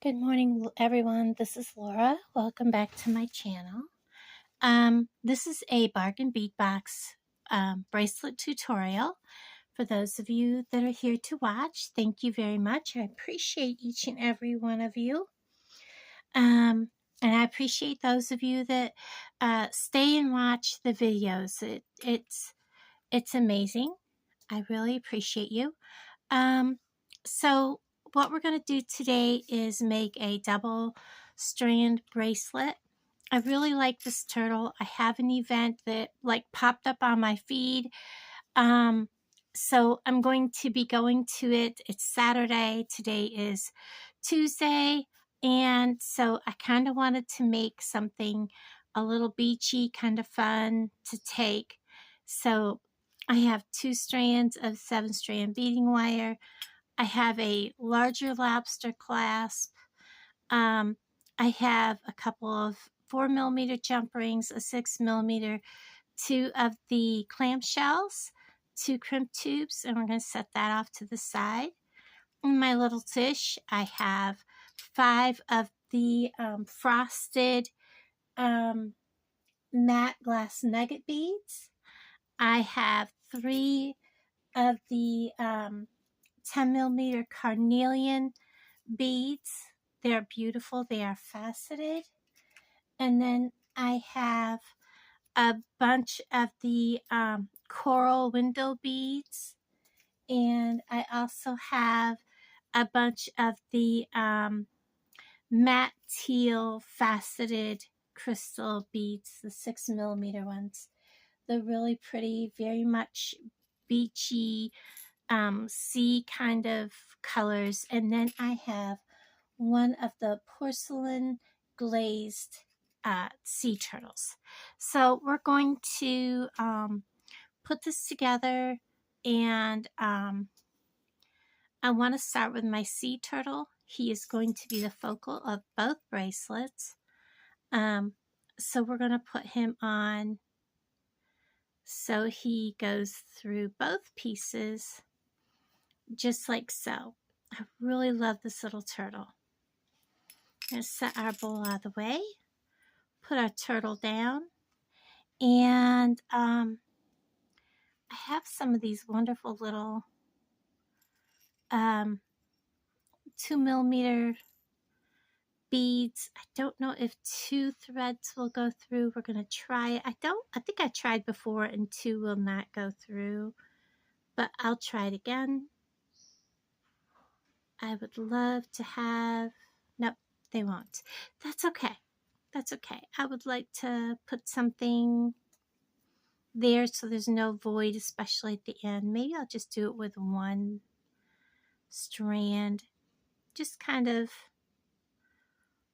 Good morning, everyone. This is Laura. Welcome back to my channel. This is a bargain bead box bracelet tutorial. For those of you that are here to watch, thank you very much. I appreciate each and every one of you. And I appreciate those of you that stay and watch the videos. It's amazing. I really appreciate you. So what we're going to do today is make a double strand bracelet. I really like this turtle. I have an event that popped up on my feed. So I'm going to be going to it. It's Saturday. Today is Tuesday. And so I kind of wanted to make something a little beachy, kind of fun to take. So I have 2 strands of 7-strand beading wire. I have a larger lobster clasp. I have a couple of 4mm jump rings, a 6mm, 2 of the clamshells, 2 crimp tubes, and we're going to set that off to the side. In my little dish, I have 5 of the frosted matte glass nugget beads. I have 3 of the 10mm carnelian beads. They're beautiful. They are faceted. And then I have a bunch of the coral window beads. And I also have a bunch of the matte teal faceted crystal beads, the 6mm ones. They're really pretty, very much beachy, sea kind of colors. And then I have one of the porcelain glazed sea turtles. So we're going to put this together, and I want to start with my sea turtle. He is going to be the focal of both bracelets. So we're going to put him on so he goes through both pieces just like so. I really love this little turtle. I'm going to set our bowl out of the way, put our turtle down, and I have some of these wonderful little 2mm beads. I don't know if 2 threads will go through. We're going to try it. I think I tried before and 2 will not go through, but I'll try it again. I would love to have, nope, they won't. That's okay. That's okay. I would like to put something there so there's no void, especially at the end. Maybe I'll just do it with 1 strand. Just kind of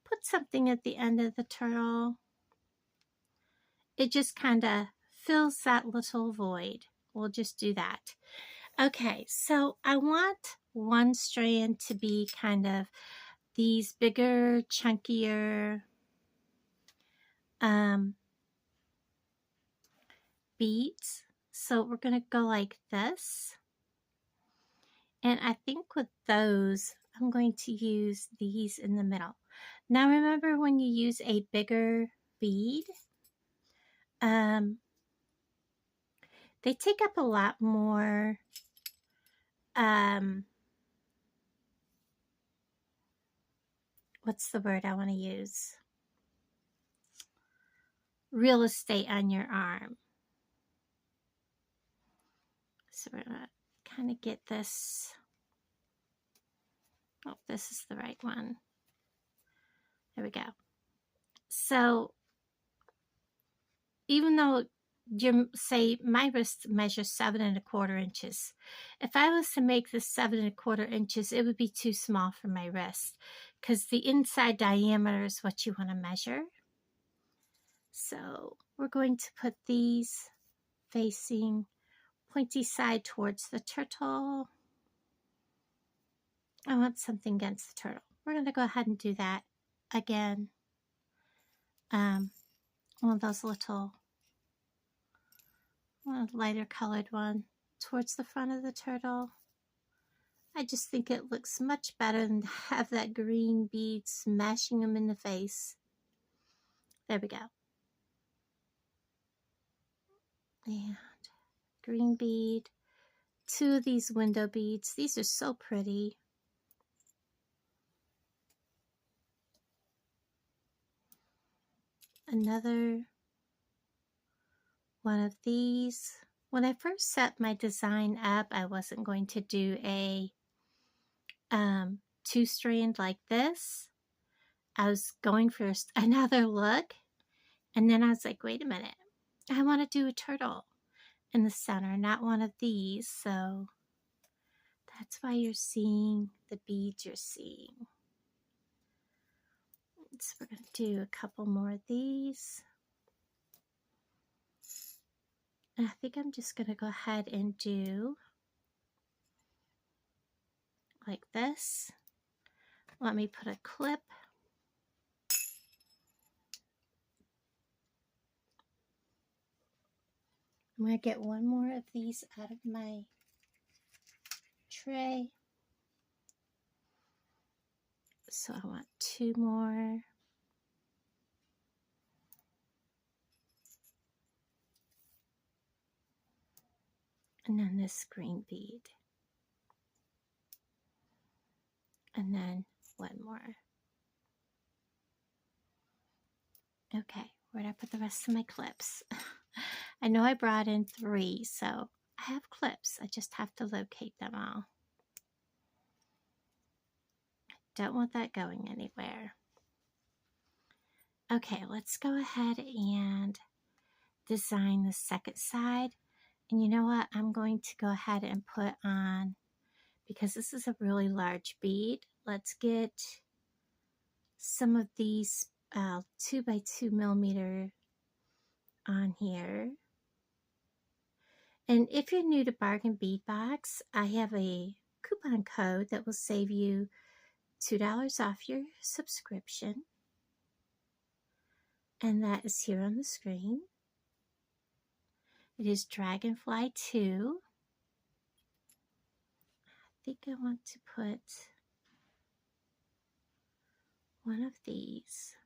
put something at the end of the turtle. It just kind of fills that little void. We'll just do that. Okay, so I want 1 strand to be kind of these bigger, chunkier beads. So we're going to go like this. And I think with those, I'm going to use these in the middle. Now remember, when you use a bigger bead, they take up a lot more what's the word I want to use? Real estate on your arm. So we're going to kind of get this. Oh, this is the right one. There we go. So even though you say my wrist measures 7 1/4 inches, if I was to make this 7 1/4 inches, it would be too small for my wrist, because the inside diameter is what you want to measure. So we're going to put these facing pointy side towards the turtle. I want something against the turtle. We're going to go ahead and do that again. One of those little, lighter colored one towards the front of the turtle. I just think it looks much better than to have that green bead smashing them in the face. There we go. And green bead. 2 of these window beads. These are so pretty. Another one of these. When I first set my design up, I wasn't going to do a 2-strand like this. I was going for another look, and then I was like, wait a minute, I want to do a turtle in the center, not one of these. So that's why you're seeing the beads you're seeing. So we're going to do a couple more of these. And I think I'm just going to go ahead and do like this. Let me put a clip. I'm going to get one more of these out of my tray. So I want 2 more. And then this green bead. And then 1 more. Okay, where'd I put the rest of my clips? I know I brought in 3, so I have clips. I just have to locate them all. Don't want that going anywhere. Okay, let's go ahead and design the second side. And you know what? I'm going to go ahead and put on, because this is a really large bead, let's get some of these 2 by 2 millimeter on here. And if you're new to Bargain Bead Box, I have a coupon code that will save you $2 off your subscription. And that is here on the screen. It is Dragonfly 2. I think I want to put one of these.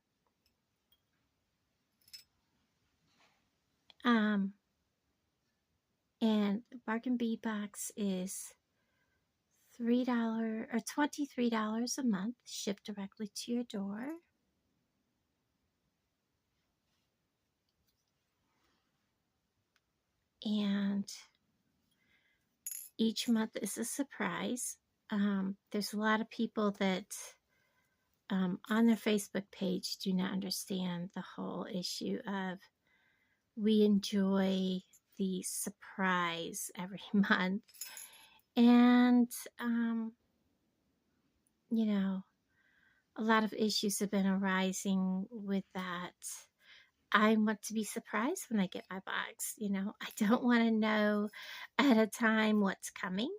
And Bargain Bead Box is $3 or $23 a month, shipped directly to your door. And each month is a surprise. There's a lot of people that on their Facebook page do not understand the whole issue of we enjoy the surprise every month. And, you know, a lot of issues have been arising with that. I want to be surprised when I get my box. You know, I don't want to know at a time what's coming.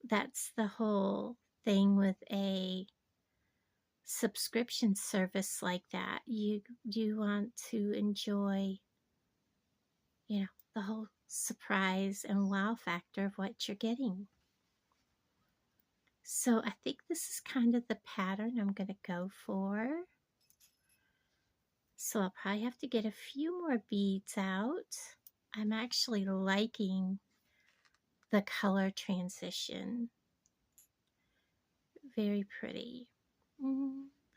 That's the whole thing with a subscription service like that. You want to enjoy, you know, the whole surprise and wow factor of what you're getting. So I think this is kind of the pattern I'm going to go for. So I'll probably have to get a few more beads out. I'm actually liking the color transition. Very pretty.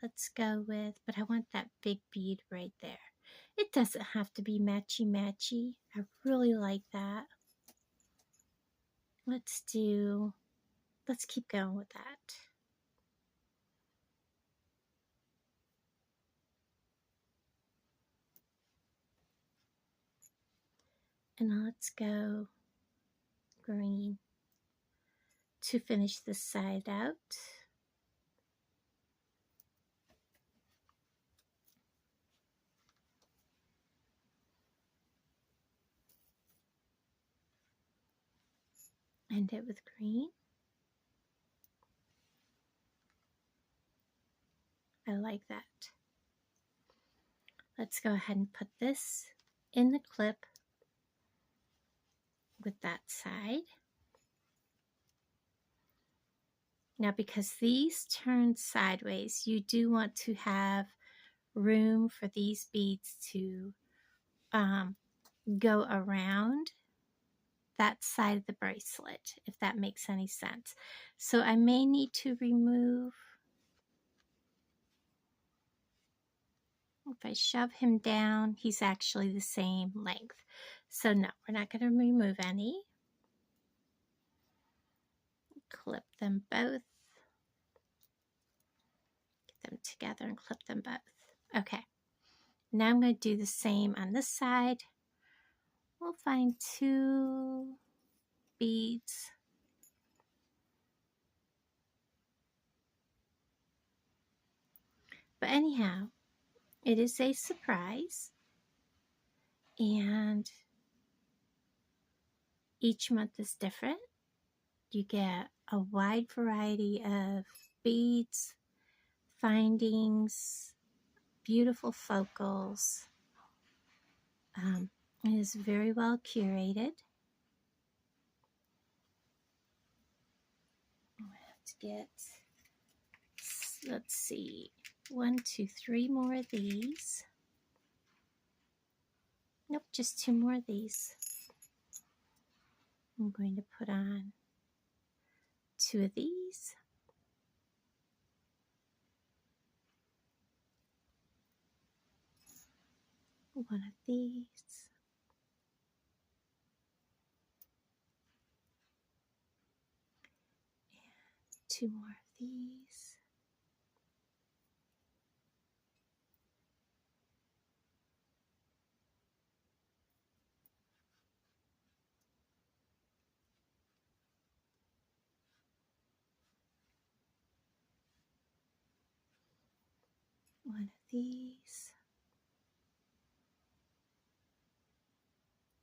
Let's go with, but I want that big bead right there. It doesn't have to be matchy-matchy. I really like that. Let's keep going with that. And let's go green to finish this side out. End it with green. I like that. Let's go ahead and put this in the clip with that side. Now, because these turn sideways, you do want to have room for these beads to go around that side of the bracelet, if that makes any sense. So I may need to remove, if I shove him down, he's actually the same length. So no, we're not going to remove any. Clip them both. Get them together and clip them both. Okay, now I'm going to do the same on this side. We'll find 2 beads. But anyhow, it is a surprise, and each month is different. You get a wide variety of beads, findings, beautiful focals. It is very well curated. I have to get, let's see, 1, 2, 3 more of these. Nope, just 2 more of these. I'm going to put on 2 of these. 1 of these. 2 more of these. One of these.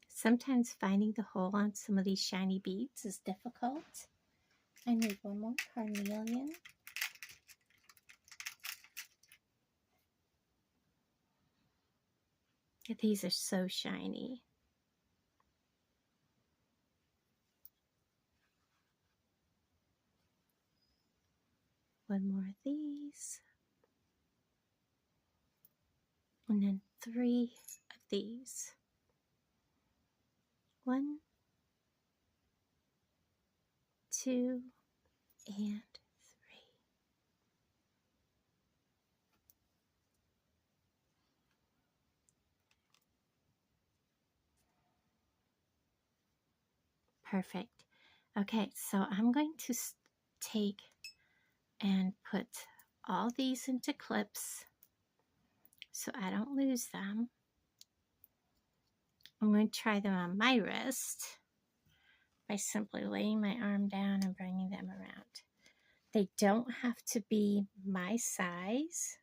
Sometimes finding the hole on some of these shiny beads is difficult. I need 1 more carnelian. These are so shiny. One more of these. And then 3 of these. 1, 2, and 3. Perfect. Okay, so I'm going to take and put all these into clips so I don't lose them. I'm going to try them on my wrist by simply laying my arm down and bringing them around. They don't have to be my size,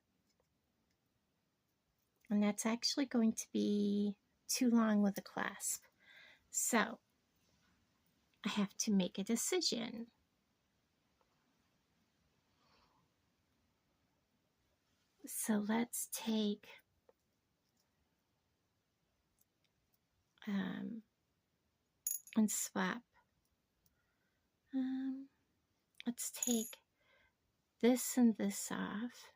and that's actually going to be too long with a clasp. So I have to make a decision. So let's take and swap. Let's take this and this off.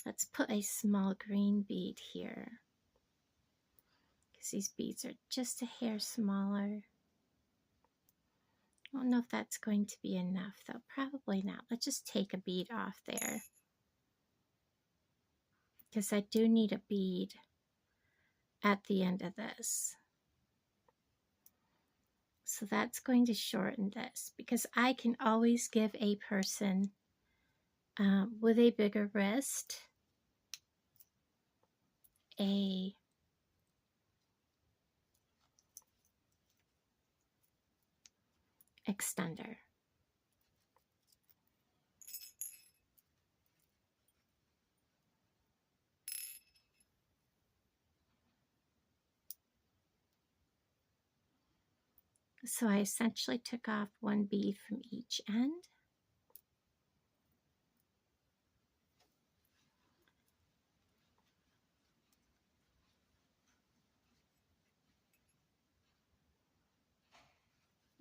Let's put a small green bead here, because these beads are just a hair smaller. I don't know if that's going to be enough though. Probably not. Let's just take a bead off there, because I do need a bead at the end of this. So that's going to shorten this, because I can always give a person with a bigger wrist a extender. So I essentially took off 1 bead from each end.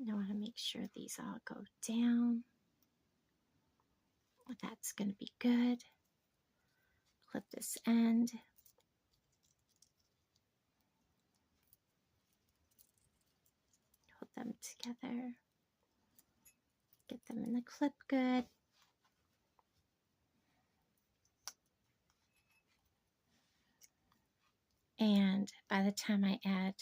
I want to make sure these all go down. That's going to be good. Clip this end. Hold them together. Get them in the clip good. And by the time I add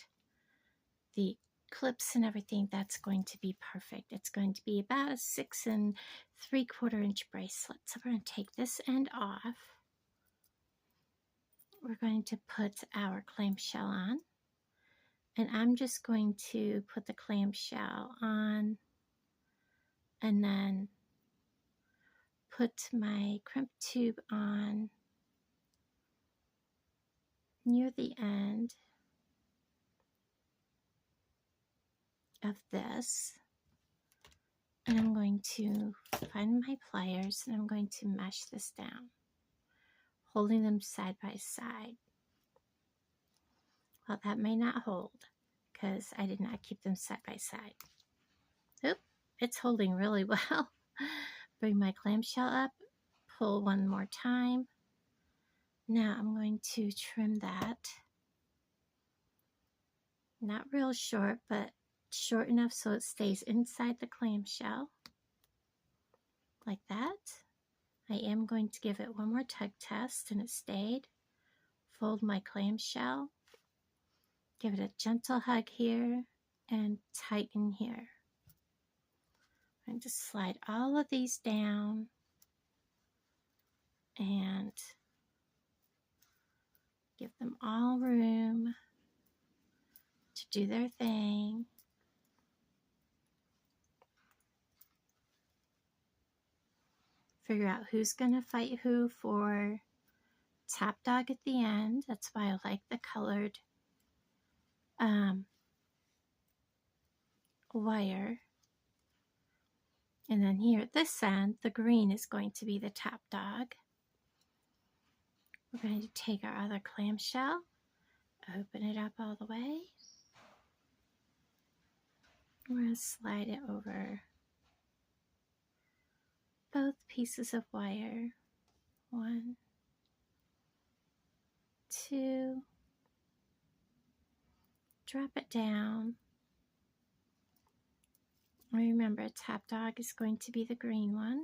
the clips and everything, that's going to be perfect. It's going to be about a 6 3/4 inch bracelet. So we're going to take this end off. We're going to put our clamshell on. And I'm just going to put the clamshell on and then put my crimp tube on near the end of this. And I'm going to find my pliers and I'm going to mesh this down, holding them side by side. Well, that may not hold because I did not keep them side by side. Oop, it's holding really well. Bring my clamshell up, pull one more time. Now I'm going to trim that. Not real short, but short enough so it stays inside the clamshell. Like that. I am going to give it one more tug test and it stayed. Fold my clamshell. Give it a gentle hug here and tighten here. I'm going to slide all of these down and give them all room to do their thing. Figure out who's going to fight who for top dog at the end. That's why I like the colored wire. And then here at this end, the green is going to be the top dog. We're going to take our other clamshell, open it up all the way. We're going to slide it over both pieces of wire. 1, 2. Drop it down. Remember, top dog is going to be the green one.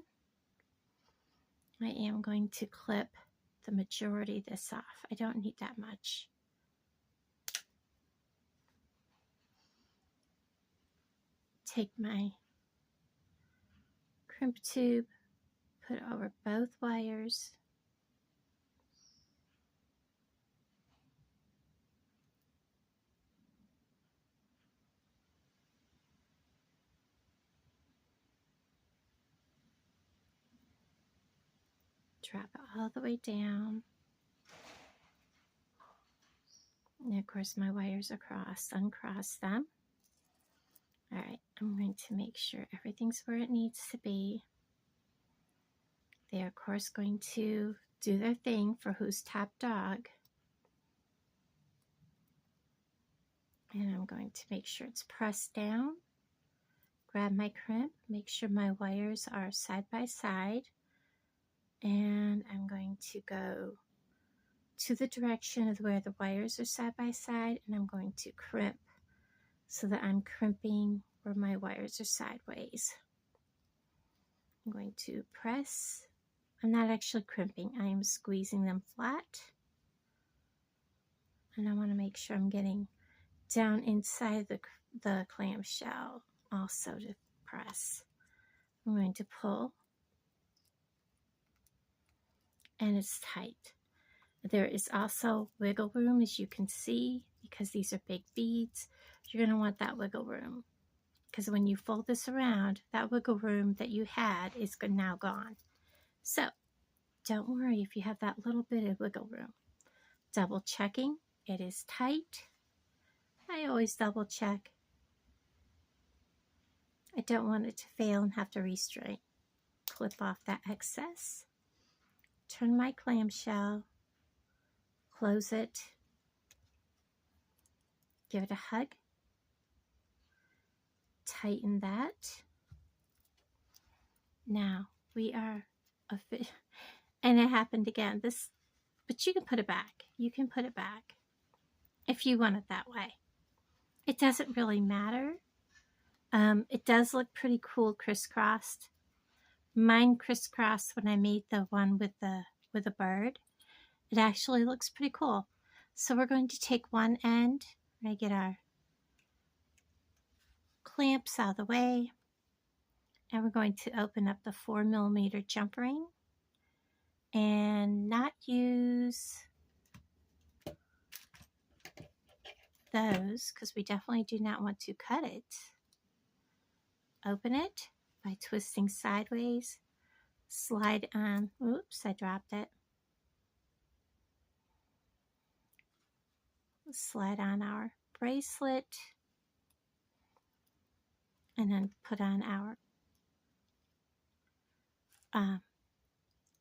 I am going to clip the majority of this off. I don't need that much. Take my crimp tube, put it over both wires. Drop it all the way down. And of course my wires are crossed. Uncross them. Alright, I'm going to make sure everything's where it needs to be. They are of course going to do their thing for who's top dog. And I'm going to make sure it's pressed down. Grab my crimp, make sure my wires are side by side. And I'm going to go to the direction of where the wires are side by side, and I'm going to crimp so that I'm crimping where my wires are sideways. I'm going to press. I'm not actually crimping, I am squeezing them flat. And I want to make sure I'm getting down inside the clamshell also to press. I'm going to pull. And it's tight. There is also wiggle room, as you can see, because these are big beads. You're going to want that wiggle room, because when you fold this around, that wiggle room that you had is now gone. So don't worry if you have that little bit of wiggle room. Double checking, it is tight. I always double check. I don't want it to fail and have to restrain. Clip off that excess. Turn my clamshell, close it, give it a hug, tighten that. Now we are and it happened again. But you can put it back. You can put it back if you want it that way. It doesn't really matter. It does look pretty cool crisscrossed. Mine crisscrossed when I made the one with a bird. It actually looks pretty cool. So we're going to take one end. We're going to get our clamps out of the way. And we're going to open up the 4mm jump ring and not use those because we definitely do not want to cut it. Open it by twisting sideways, slide on, oops, I dropped it. Slide on our bracelet and then put on our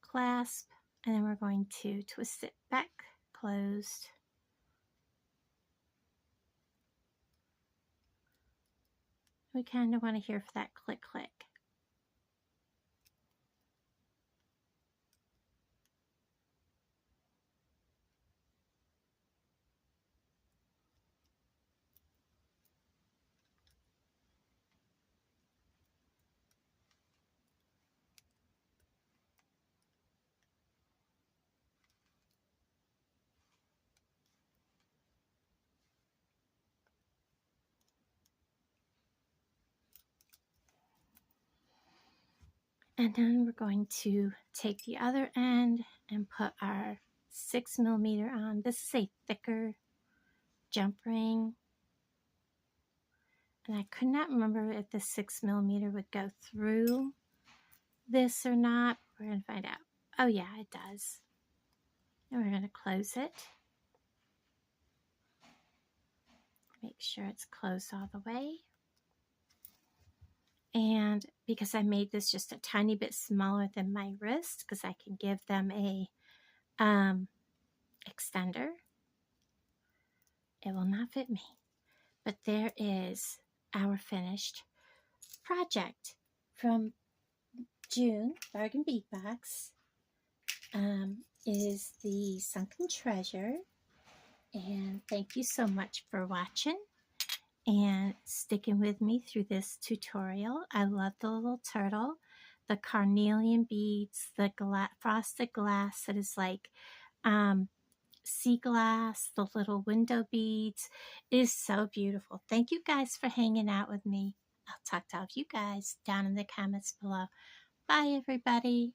clasp, and then we're going to twist it back, closed. We kind of want to hear for that click click. And then we're going to take the other end and put our 6mm on. This is a thicker jump ring. And I could not remember if the 6mm would go through this or not. We're going to find out. Oh yeah, it does. And we're going to close it. Make sure it's closed all the way. And because I made this just a tiny bit smaller than my wrist, because I can give them a extender, it will not fit me. But there is our finished project from June. Bargain Bead Box is the Sunken Treasure. And thank you so much for watching and sticking with me through this tutorial. I love the little turtle, the carnelian beads, the frosted glass that is like sea glass, the little window beads. It is so beautiful. Thank you guys for hanging out with me. I'll talk to all of you guys down in the comments below. Bye, everybody.